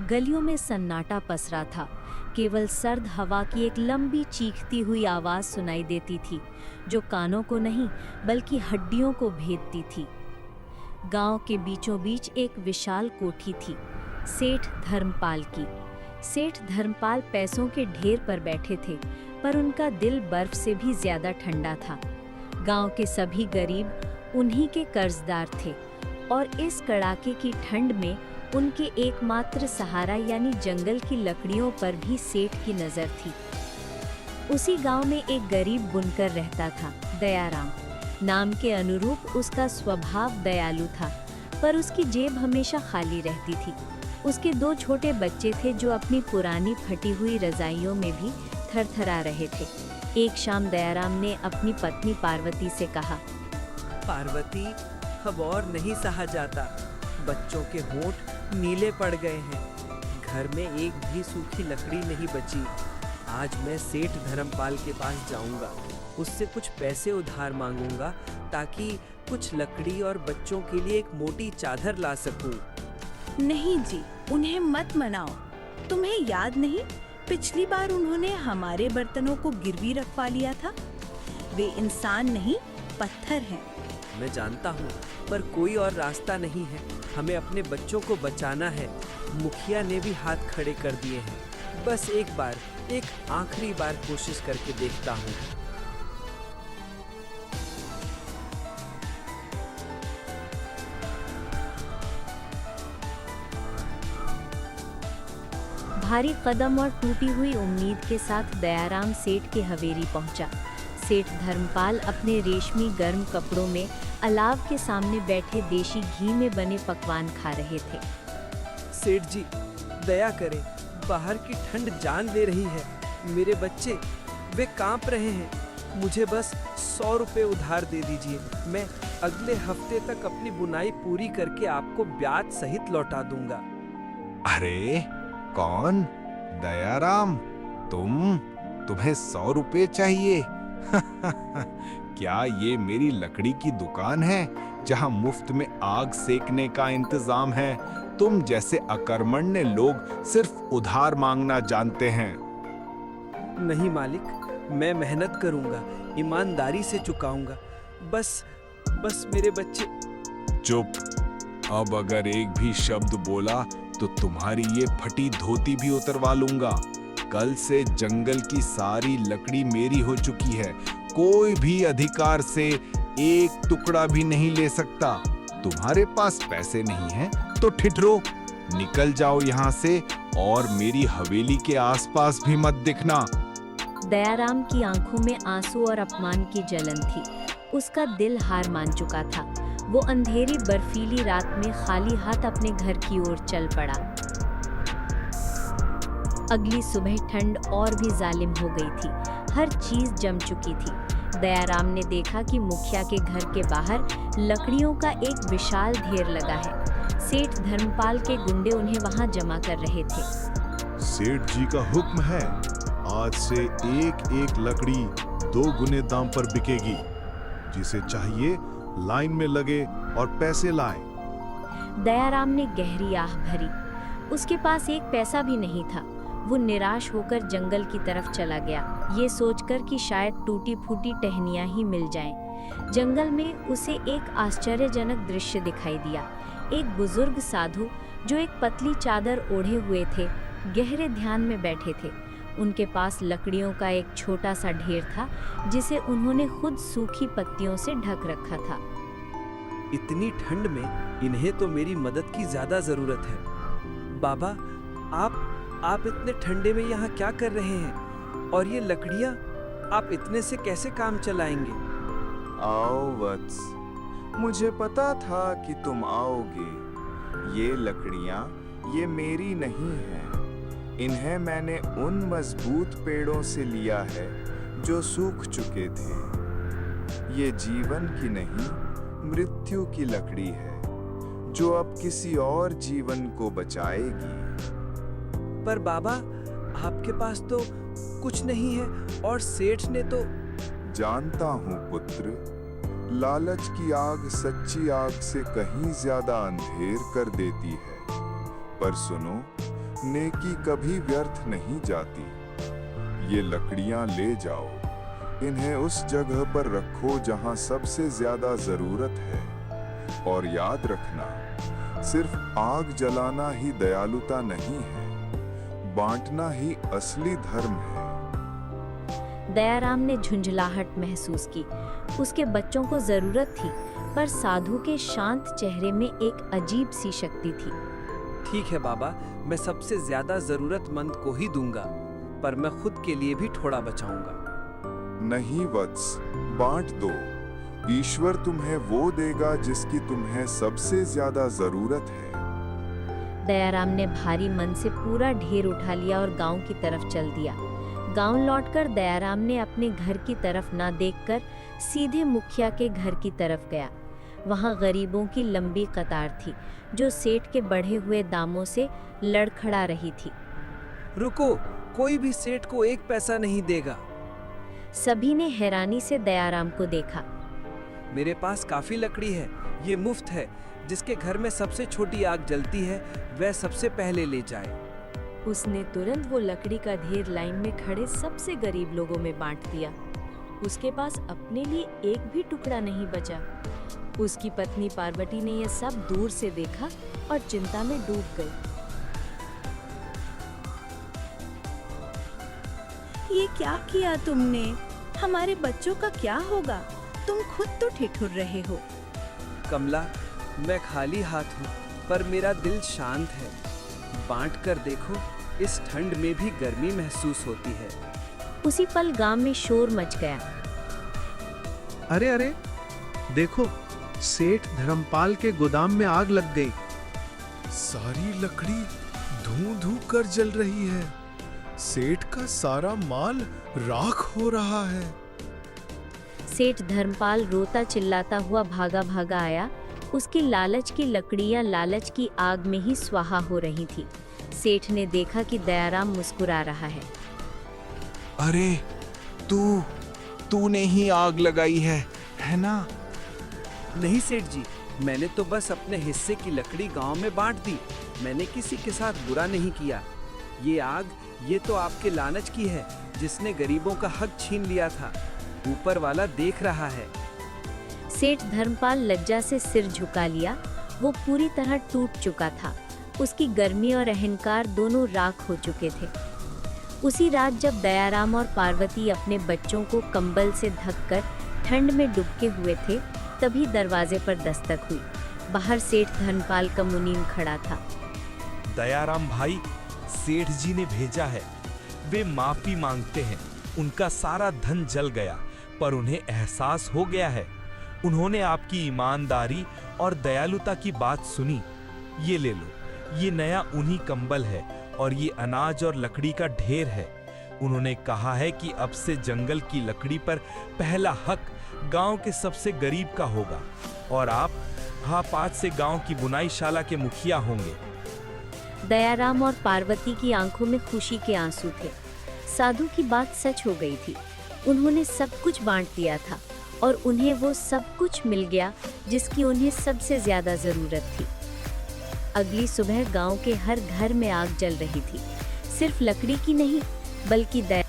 गलियों में सन्नाटा पसरा था। केवल सर्द हवा की एक लंबी चीखती हुई आवाज़ सुनाई देती थी, जो कानों को नहीं बल्कि हड्डियों को भेदती थी। गांव के बीचों बीच एक विशाल कोठी थी, सेठ धर्मपाल की। सेठ धर्मपाल पैसों के ढेर पर बैठे थे, पर उनका दिल बर्फ से भी ज्यादा ठंडा था। गांव के सभी गरीब उन्हीं के कर्जदार थे, और इस कड़ाके की ठंड में उनके एकमात्र सहारा यानी जंगल की लकड़ियों पर भी सेठ की नज़र थी। उसी गांव में एक गरीब बुनकर रहता था, दयाराम। नाम के अनुरूप उसका स्वभाव दयालु था, पर उसकी जेब हमेशा खाली रहती थी। उसके 2 छोटे बच्चे थे जो अपनी पुरानी फटी हुई रजाइयों में भी थरथरा रहे थे। एक शाम दयाराम ने अपनी पत्नी पार्वती से कहा, पार्वती, अब और नहीं सहा जाता। बच्चों के होंठ नीले पड़ गए हैं। घर में एक भी सूखी लकड़ी नहीं बची। आज मैं सेठ धर्मपाल के पास जाऊंगा, उससे कुछ पैसे उधार मांगूंगा ताकि कुछ लकड़ी और बच्चों के लिए एक मोटी चादर ला सकूं। नहीं जी, उन्हें मत मनाओ। तुम्हें याद नहीं, पिछली बार उन्होंने हमारे बर्तनों को गिरवी रखवा लिया था। वे इंसान नहीं, पत्थर हैं। मैं जानता हूँ, पर कोई और रास्ता नहीं है। हमें अपने बच्चों को बचाना है। मुखिया ने भी हाथ खड़े कर दिए हैं। बस एक बार, एक आखिरी बार कोशिश करके देखता हूँ। भारी कदम और टूटी हुई उम्मीद के साथ दयाराम सेठ की हवेली पहुंचा। सेठ धर्मपाल अपने रेशमी गर्म कपड़ों में अलाव के सामने बैठे देशी घी में बने पकवान खा रहे थे। सेठ जी, दया करें, बाहर की ठंड जान ले रही है। मेरे बच्चे, वे कांप रहे हैं। मुझे बस 100 रुपए उधार दे दीजिए। मैं अगले हफ्ते तक अपनी बुनाई पूरी करके आपको ब्याज सहित लौटा दूंगा। अरे कौन? दयाराम, तुम्हें 100 रुपए चाहिए? क्या ये मेरी लकड़ी की दुकान है जहां मुफ्त में आग सेकने का इंतजाम है? तुम जैसे अकर्मण्य लोग सिर्फ उधार मांगना जानते हैं। नहीं मालिक, मैं मेहनत करूंगा, ईमानदारी से चुकाऊंगा। बस मेरे बच्चे। चुप। अब अगर एक भी शब्द बोला तो तुम्हारी ये फटी धोती भी उतरवा लूंगा। कल से जंगल की सारी लकड़ी मेरी हो चुकी है। कोई भी अधिकार से एक टुकड़ा भी नहीं ले सकता। तुम्हारे पास पैसे नहीं हैं तो ठिठुरो, निकल जाओ यहाँ से और मेरी हवेली के आसपास भी मत दिखना। दयाराम की आंखों में आंसू और अपमान की जलन थी। उसका दिल हार मान चुका था। वो अंधेरी बर्फीली रात में खाली हाथ अपने घर की ओर चल पड़ा। अगली सुबह ठंड और भी जालिम हो गई थी। हर चीज जम चुकी थी। दयाराम ने देखा कि मुखिया के घर के बाहर लकड़ियों का एक विशाल ढेर लगा है। सेठ धर्मपाल के गुंडे उन्हें वहां जमा कर रहे थे। सेठ जी का हुक्म है, आज से एक एक लकड़ी 2 गुने दाम पर बिकेगी। जिसे चाहिए लाइन में लगे और पैसे लाए। दयाराम ने गहरी आह भरी। उसके पास एक पैसा भी नहीं था। वो निराश होकर जंगल की तरफ चला गया, ये सोचकर कि शायद टूटी फूटी टहनियां ही मिल जाएं। जंगल में उसे एक आश्चर्यजनक दृश्य दिखाई दिया। एक बुजुर्ग साधु जो एक पतली चादर ओढ़े हुए थे, गहरे ध्यान में बैठे थे। उनके पास लकड़ियों का एक छोटा सा ढेर था, जिसे उन्होंने खुद सूखी पत्तियों से ढक रखा था। इतनी ठंड में इन्हें तो मेरी मदद की ज्यादा जरूरत है। बाबा, आप इतने ठंडे में यहाँ क्या कर रहे हैं? और ये लकड़ियाँ, आप इतने से कैसे काम चलाएंगे? आओ वत्स, मुझे पता था कि तुम आओगे। ये लकड़ियाँ ये मेरी नहीं हैं। इन्हें मैंने उन मजबूत पेड़ों से लिया है जो सूख चुके थे। ये जीवन की नहीं, मृत्यु की लकड़ी है जो अब किसी और जीवन को बचाएगी। पर बाबा, आपके पास तो कुछ नहीं है और सेठ ने तो। जानता हूँ पुत्र, लालच की आग सच्ची आग से कहीं ज्यादा अंधेर कर देती है। पर सुनो, नेकी कभी व्यर्थ नहीं जाती। ये लकड़ियां ले जाओ, इन्हें उस जगह पर रखो जहां सबसे ज्यादा जरूरत है। और याद रखना, सिर्फ आग जलाना ही दयालुता नहीं है, बांटना ही असली धर्म है। दयाराम ने झुंझलाहट महसूस की। उसके बच्चों को जरूरत थी, पर साधु के शांत चेहरे में एक अजीब सी शक्ति थी। ठीक है बाबा, मैं सबसे ज्यादा जरूरतमंद को ही दूंगा, पर मैं खुद के लिए भी थोड़ा बचाऊंगा। नहीं वत्स, बांट दो। ईश्वर तुम्हें वो देगा जिसकी तुम्हें सबसे ज्यादा जरूरत है। दयाराम ने भारी मन से पूरा ढेर उठा लिया और गांव की तरफ चल दिया। गांव लौटकर दयाराम ने अपने घर की तरफ ना देखकर सीधे मुखिया के घर की तरफ गया। वहां गरीबों की लंबी कतार थी, जो सेठ के बढ़े हुए दामों से लड़खड़ा रही थी। रुको, कोई भी सेठ को एक पैसा नहीं देगा। सभी ने हैरानी से दयाराम को देखा। मेरे पास काफी लकड़ी है, ये मुफ्त है। जिसके घर में सबसे छोटी आग जलती है वह सबसे पहले ले जाए। उसने तुरंत वो लकड़ी का ढेर लाइन में खड़े सबसे गरीब लोगों में बांट दिया। उसके पास अपने लिए एक भी टुकड़ा नहीं बचा। उसकी पत्नी पार्वती ने यह सब दूर से देखा और चिंता में डूब गई। ये क्या किया तुमने? हमारे बच्चों का क्या होगा? तुम खुद तो ठिठुर रहे हो। कमला, मैं खाली हाथ हूँ, पर मेरा दिल शांत है। बांट कर देखो, इस ठंड में भी गर्मी महसूस होती है। उसी पल गांव में शोर मच गया। अरे अरे, देखो, सेठ धर्मपाल के गोदाम में आग लग गई। सारी लकड़ी धूं-धूं कर जल रही है। सेठ का सारा माल राख हो रहा है। सेठ धर्मपाल रोता चिल्लाता हुआ भागा भागा आया। उसकी लालच की लकड़ियां लालच की आग में ही स्वाहा हो रही थी। सेठ ने देखा कि दयाराम मुस्कुरा रहा है। अरे तूने ही आग लगाई है ना? नहीं सेठ जी, मैंने तो बस अपने हिस्से की लकड़ी गांव में बांट दी। मैंने किसी के साथ बुरा नहीं किया। ये आग, ये तो आपके लालच की है, जिसने गरीबों का हक छीन लिया था। ऊपर वाला देख रहा है। सेठ धर्मपाल लज्जा से सिर झुका लिया। वो पूरी तरह टूट चुका था। उसकी गर्मी और अहंकार दोनों राख हो चुके थे। उसी रात जब दयाराम और पार्वती अपने बच्चों को कंबल से ढककर ठंड में डुबके हुए थे, तभी दरवाजे पर दस्तक हुई। बाहर सेठ धर्मपाल का मुनीम खड़ा था। दयाराम भाई, सेठ जी ने भेजा है। वे माफी मांगते हैं। उनका सारा धन जल गया, पर उन्हें एहसास हो गया है। उन्होंने आपकी ईमानदारी और दयालुता की बात सुनी। ये ले लो, ये नया ऊनी कंबल है और ये अनाज और लकड़ी का ढेर है। उन्होंने कहा है कि अब से जंगल की लकड़ी पर पहला हक गांव के सबसे गरीब का होगा और आप आज से गांव की बुनाईशाला के मुखिया होंगे। दयाराम और पार्वती की आंखों में खुशी के आंसू थे। साधु की बात सच हो गई थी। उन्होंने सब कुछ बांट दिया था और उन्हें वो सब कुछ मिल गया जिसकी उन्हें सबसे ज्यादा जरूरत थी। अगली सुबह गांव के हर घर में आग जल रही थी। सिर्फ लकड़ी की नहीं, बल्कि दया